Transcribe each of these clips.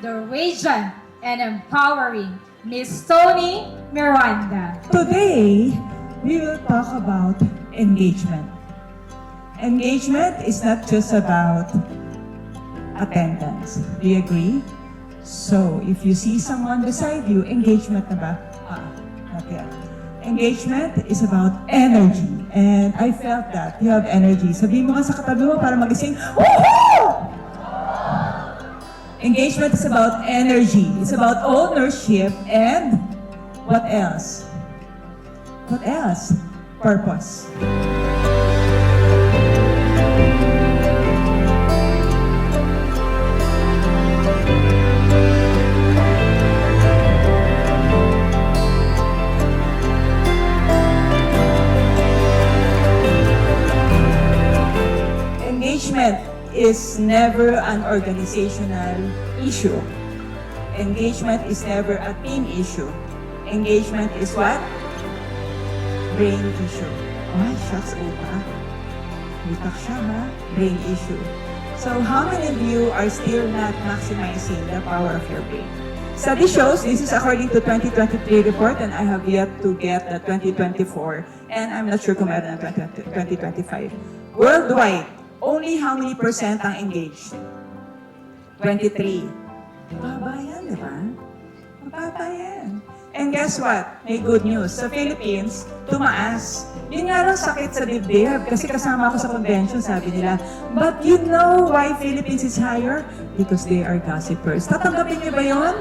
the radiant and empowering Miss Tony Miranda. Today, we will talk about engagement. Engagement is not just about attendance. Do you agree? So, if you see someone beside you, engagement na ba? Not yet. Engagement is about energy. And I felt that. You have energy. Sabihin mo nga sa katabi mo para magising, woohoo! Engagement is about energy. It's about ownership and what else? What else? Purpose. Engagement is never an organizational issue. Engagement is never a team issue. Engagement is what? Brain issue. Ay, shucks, upa. Utak siya, ha? Brain issue. So, how many of you are still not maximizing the power of your brain? Study shows, this is according to 2023 report, and I have yet to get the 2024, and I'm not sure kung meron ng 2025. Worldwide, only how many percent ang engaged? 23. Mababa yan, di ba? Mababa yan. And guess what? May good news. Sa Philippines, tumaas. Yun nga lang sakit sa dibdib. Kasi kasama ako sa convention, sabi nila. But you know why Philippines is higher? Because they are gossipers. Tatanggapin niyo ba yun?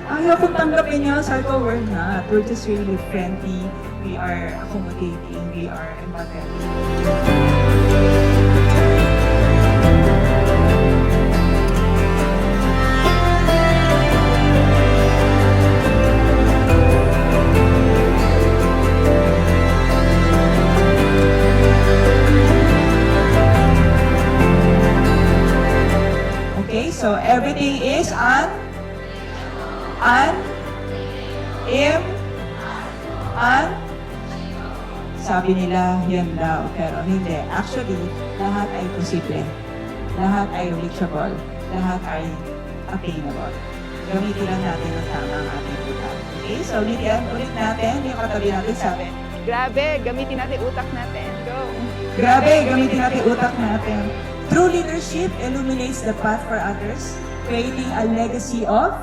Ayaw kong tanggapin niyo. Sabi ko, we're not. We're just really friendly. We are accommodating. We are empathetic. Okay, so everything is sabi nila, yan daw. Pero hindi. Actually, lahat ay posible. Lahat ay reachable. Lahat ay attainable. Gamitin lang natin ang tama ang ating utak. Okay, so ulit natin. Yung katabi natin sabi, Grabe, gamitin natin utak natin. Go! grabe, gamitin natin utak natin. True leadership illuminates the path for others, creating a legacy of,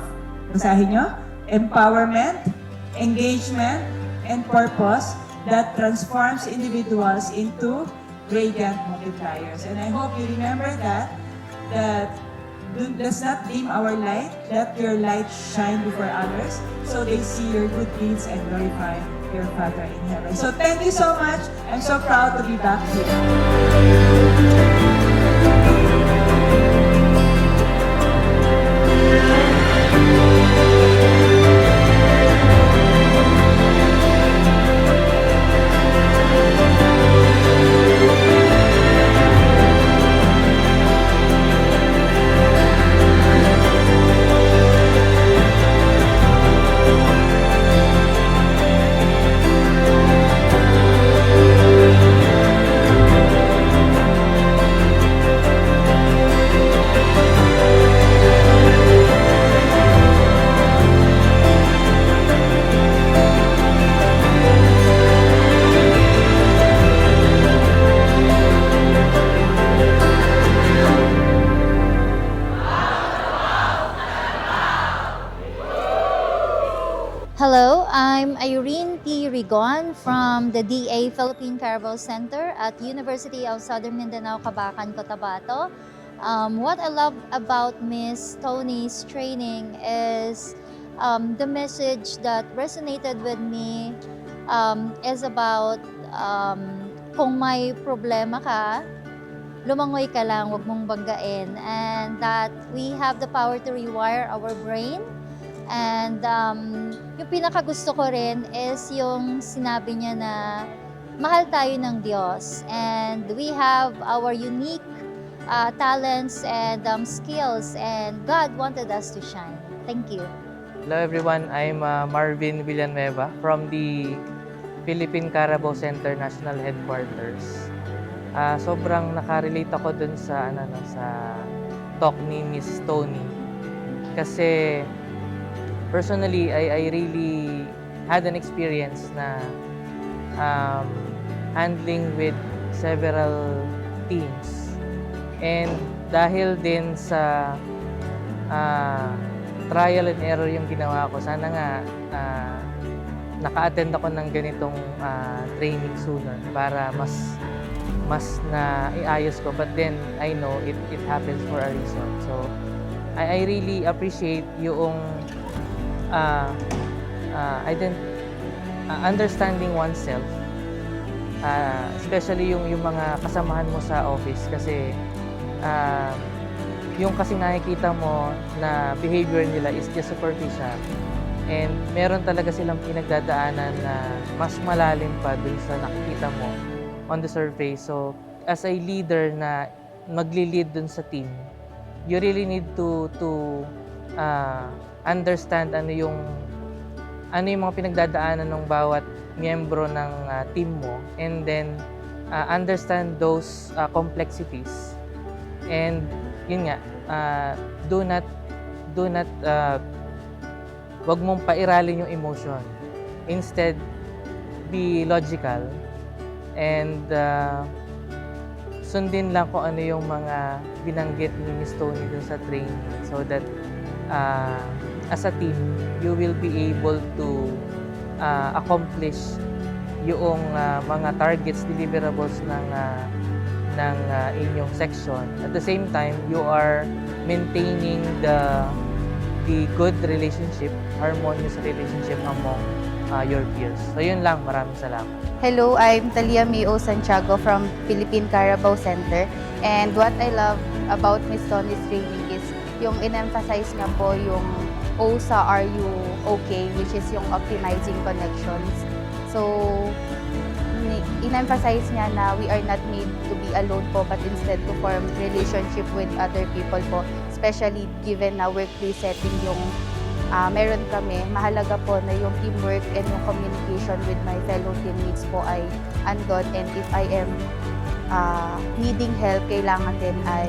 basahin nyo, empowerment, engagement, and purpose that transforms individuals into radiant multipliers. And I hope you remember that does not dim our light, let your light shine before others, so they see your good deeds and glorify your Father in heaven. So thank you so much. I'm so proud to be back here. Hello, I'm Irene T. Rigon from the DA Philippine Carabao Center at University of Southern Mindanao, Cabacan, Cotabato. What I love about Miss Tony's training is the message that resonated with me is about kung may problema ka, lumangoy ka lang, huwag mong banggain, and that we have the power to rewire our brain. And yung pinakagusto ko rin is yung sinabi niya na mahal tayo ng Diyos and we have our unique talents and skills and God wanted us to shine. Thank you. Hello everyone, I'm Marvin Villanueva from the Philippine Carabao Center National Headquarters. Sobrang nakarelate ako dun sa, sa talk ni Miss Tony. Kasi personally, I really had an experience na handling with several teams. And dahil din sa trial and error yung ginawa ko, sana nga naka-attend ako ng ganitong training sooner para mas na iayos ko. But then I know it happens for a reason. So I really appreciate yung understanding oneself, especially yung mga kasamahan mo sa office, kasi yung kasing nakikita mo na behavior nila is just superficial, and meron talaga silang pinagdadaanan na mas malalim pa dun sa nakikita mo on the surface. So as a leader na magli-lead dun sa team, you really need to understand ano yung mga pinagdadaanan ng bawat miyembro ng team mo, and then understand those complexities. And yun nga, do not wag mong pairalin yung emotion. Instead, be logical and sundin lang kung ano yung mga binanggit ni Miss Tony dun sa training, so that as a team, you will be able to accomplish yung mga targets, deliverables ng inyong section. At the same time, you are maintaining the good relationship, harmonious relationship among your peers. So yun lang, maraming salamat. Hello, I'm Talia Mio Santiago from Philippine Carabao Center. And what I love about Miss Tony's training is yung in-emphasize nga po yung O sa Are You Okay, which is yung optimizing connections. So, in-emphasize niya na we are not made to be alone po, but instead to form relationship with other people po, especially given na workplace setting yung meron kami. Mahalaga po na yung teamwork and yung communication with my fellow teammates po ay andon, and if I am needing help, kailangan din ay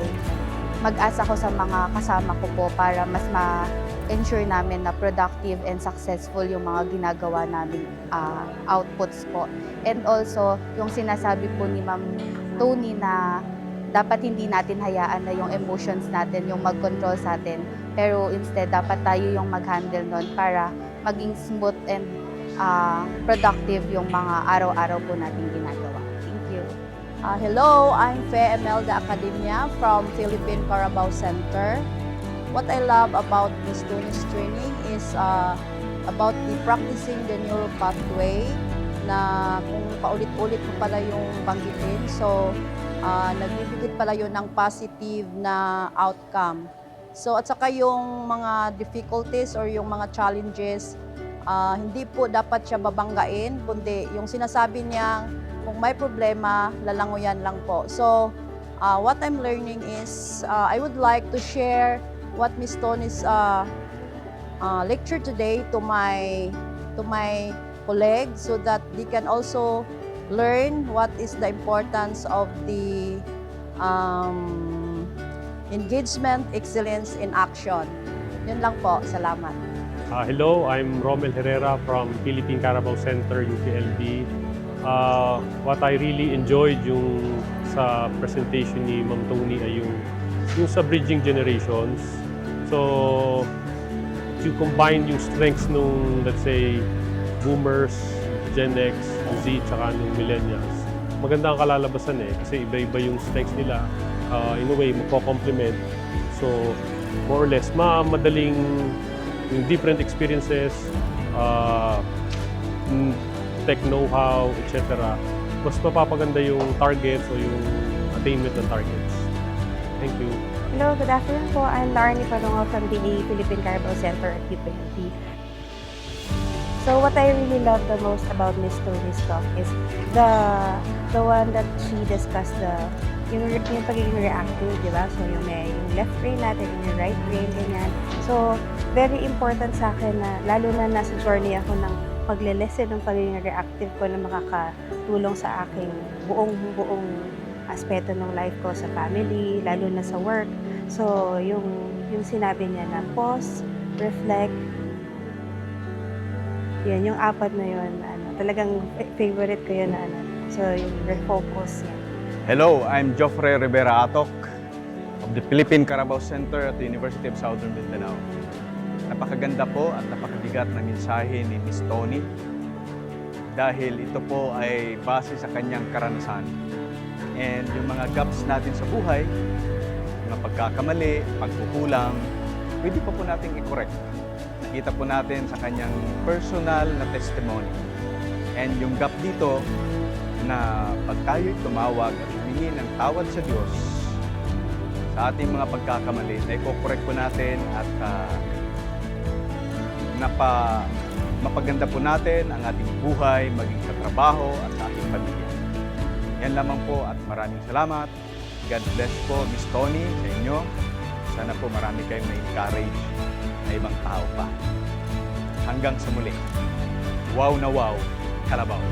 mag-asa ko sa mga kasama ko po para mas ma-ensure namin na productive and successful yung mga ginagawa namin outputs po. And also, yung sinasabi po ni Ma'am Tony na dapat hindi natin hayaan na yung emotions natin yung mag-control sa atin, pero instead dapat tayo yung mag-handle nun para maging smooth and productive yung mga araw-araw po natin ginagawa. Thank you. Hello, I'm Fe Emelda Academia from Philippine Carabao Center. What I love about Miss Tony's training is about the practicing the neural pathway, na kung paulit-ulit mo pala yung banggitin. So, nagbibigit pala yun ng positive na outcome. So, at saka yung mga difficulties or yung mga challenges, hindi po dapat siya babanggain, kundi yung sinasabi niya, kung may problema, lalanguyan lang po. So, what I'm learning is, I would like to share what Miss Tony's lecture today to my colleagues, so that they can also learn what is the importance of the engagement, excellence in action. Yun lang po. Salamat. Hello, I'm Romel Herrera from Philippine Carabao Center, UPLB. What I really enjoyed yung sa presentation ni Ma'am Tony ay yung sa bridging generations. So, to combine yung strengths nung, let's say, boomers, Gen X, Z, tsaka nung millennials. Maganda ang kalalabasan kasi iba-iba yung strengths nila. In a way, magpo-complement. So, more or less, madaling yung different experiences, tech know-how, etc. Mas mapapaganda yung targets o yung attainment ng targets. Thank you. Hello, good afternoon po. I'm Larnie Palongo from the Philippine Carabao Center at UPLB. So what I really love the most about Miss Tony's talk is the one that she discussed, yung pagiging reactive, di ba? So yung left brain natin, yung right brain, ganyan. So very important sa akin na, lalo na nasa journey ako ng pagle-lessen ng pagiging reactive ko, na makakatulong sa aking buong aspeto ng life ko, sa family, lalo na sa work. So yung yung sinabi niya na pause, reflect. Yan, yung apat na yun, talagang favorite ko yun na So, yung refocus yan. Hello, I'm Joffrey Rivera Atok of the Philippine Carabao Center at the University of Southern Mindanao. Napakaganda po at napakabigat na mensahe ni Miss Tony dahil ito po ay base sa kanyang karanasan. And yung mga gaps natin sa buhay, mga pagkakamali, pagkukulang, pwede pa po natin i-correct. Nakita po natin sa kanyang personal na testimony. And yung gap dito, na pag tayo'y tumawag at humingi ng tawad sa Diyos sa ating mga pagkakamali, na i-correct po natin at mapaganda po natin ang ating buhay, maging sa trabaho at sa ating pamilya. Yan lamang po at maraming salamat. God bless po, Miss Tony, sa inyo. Sana po marami kayong na-encourage na ibang tao pa. Hanggang sa muli. Wow na wow, Carabao!